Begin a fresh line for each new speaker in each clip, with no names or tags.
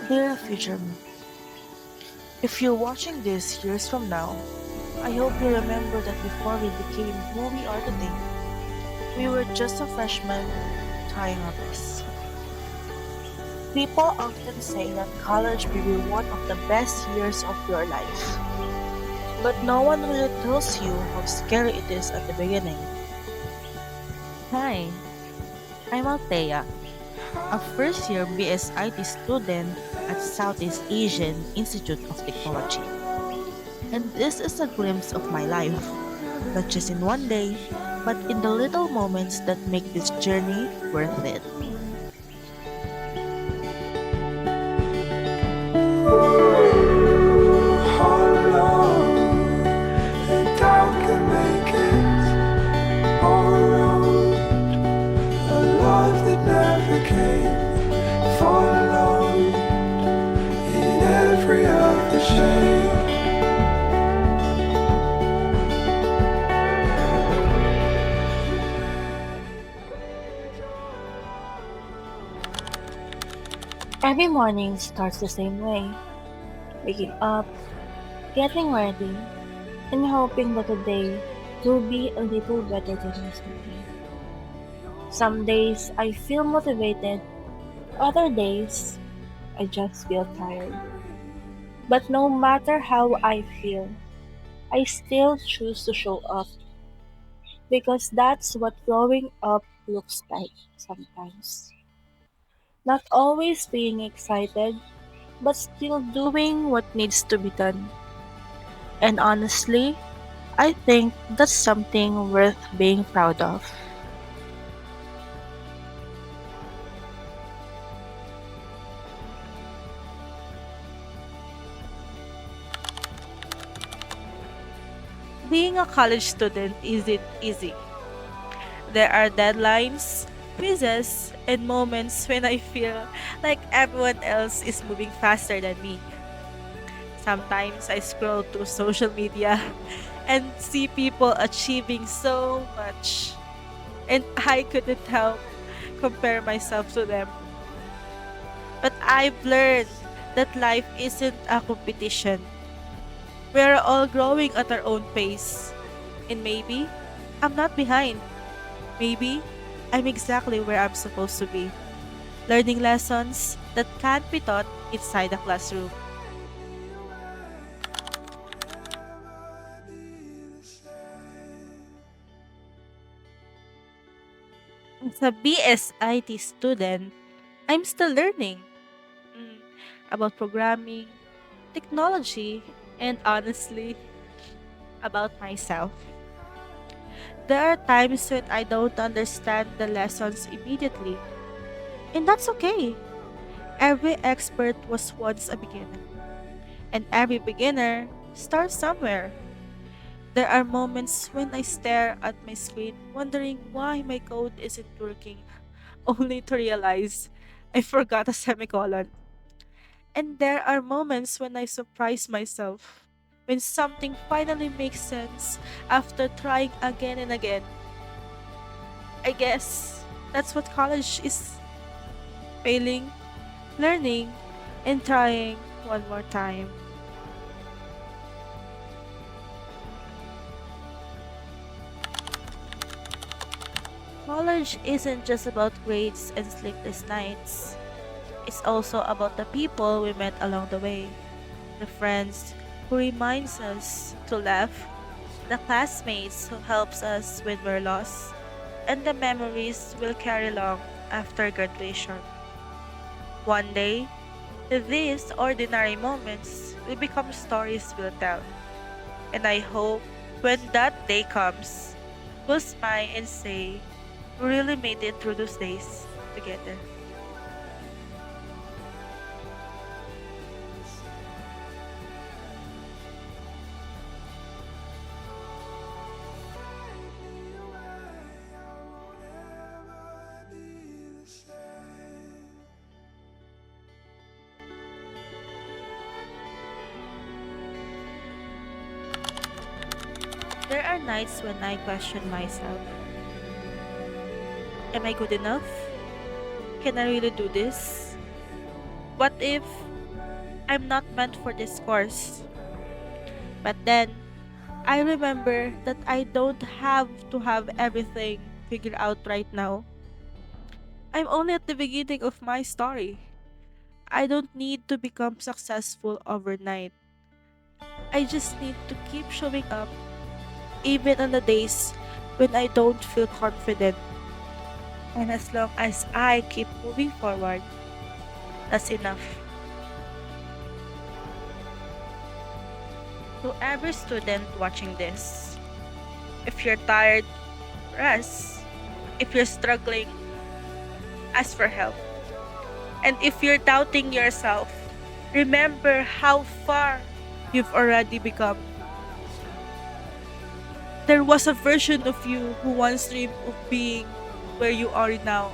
Dear future me, if you're watching this years from now, I hope you remember that before we became who we are today, we were just a freshman trying our best. People often say that college may be one of the best years of your life, but no one really tells you how scary it is at the beginning.
Hi, I'm Althea, a first year BSIT student at Southeast Asian Institute of Technology. And this is a glimpse of my life, not just in one day, but in the little moments that make this journey worth it.
All alone, the dark can make it all around. A love that never came, followed in every other shade.
Every morning starts the same way, waking up, getting ready, and hoping that today will be a little better than yesterday. Some days I feel motivated, other days I just feel tired. But no matter how I feel, I still choose to show up because that's what growing up looks like sometimes. Not always being excited, but still doing what needs to be done. And honestly, I think that's something worth being proud of.
Being a college student isn't easy. There are deadlines, quizzes, and moments when I feel like everyone else is moving faster than me. Sometimes I scroll through social media and see people achieving so much, and I couldn't help compare myself to them. But I've learned that life isn't a competition. We're all growing at our own pace. And maybe I'm not behind. Maybe I'm exactly where I'm supposed to be, learning lessons that can't be taught inside the classroom. As a BSIT student, I'm still learning mm, about programming, technology, and honestly, about myself. There are times when I don't understand the lessons immediately, and that's okay. Every expert was once a beginner, and every beginner starts somewhere. There are moments when I stare at my screen, wondering why my code isn't working, only to realize I forgot a semicolon. And there are moments when I surprise myself, when something finally makes sense after trying again and again. I guess that's what college is: failing, learning, and trying one more time. College isn't just about grades and sleepless nights. It's also about the people we met along the way, the friends who reminds us to laugh, the classmates who helps us when we're lost, and the memories we'll carry long after graduation. One day, these ordinary moments will become stories we'll tell. And I hope when that day comes, we'll smile and say, we really made it through those days together. There are nights when I question myself. Am I good enough? Can I really do this? What if I'm not meant for this course. But then, I remember that I don't have to have everything figured out right now. I'm only at the beginning of my story. I don't need to become successful overnight. I just need to keep showing up, even on the days when I don't feel confident. And as long as I keep moving forward, that's enough. To every student watching this, if you're tired, rest. If you're struggling, ask for help. And if you're doubting yourself, remember how far you've already become. There was a version of you who once dreamed of being where you are now.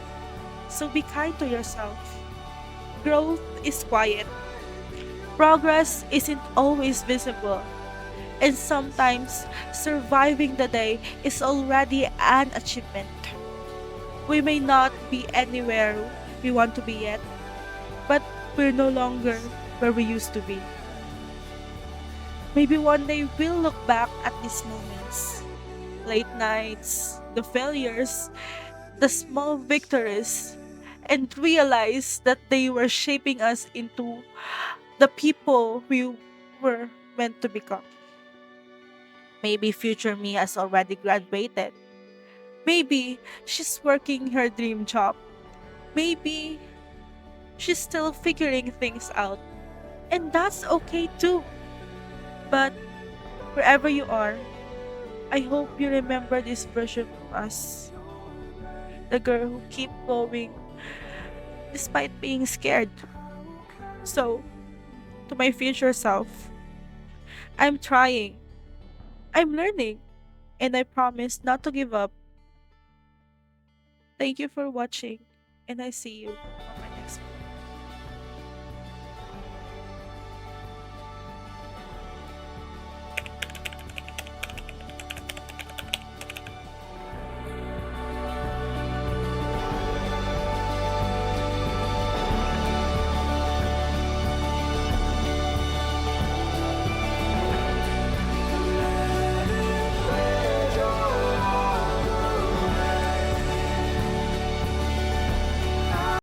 So be kind to yourself. Growth is quiet. Progress isn't always visible. And sometimes surviving the day is already an achievement. We may not be anywhere we want to be yet, but we're no longer where we used to be. Maybe one day we'll look back at these moments, late nights, the failures, the small victories, and realize that they were shaping us into the people we were meant to become. Maybe future me has already graduated. Maybe she's working her dream job. Maybe she's still figuring things out. And that's okay too. But wherever you are, I hope you remember this version of us. The girl who keep going despite being scared. So, to my future self, I'm trying. I'm learning. And I promise not to give up. Thank you for watching. And I see you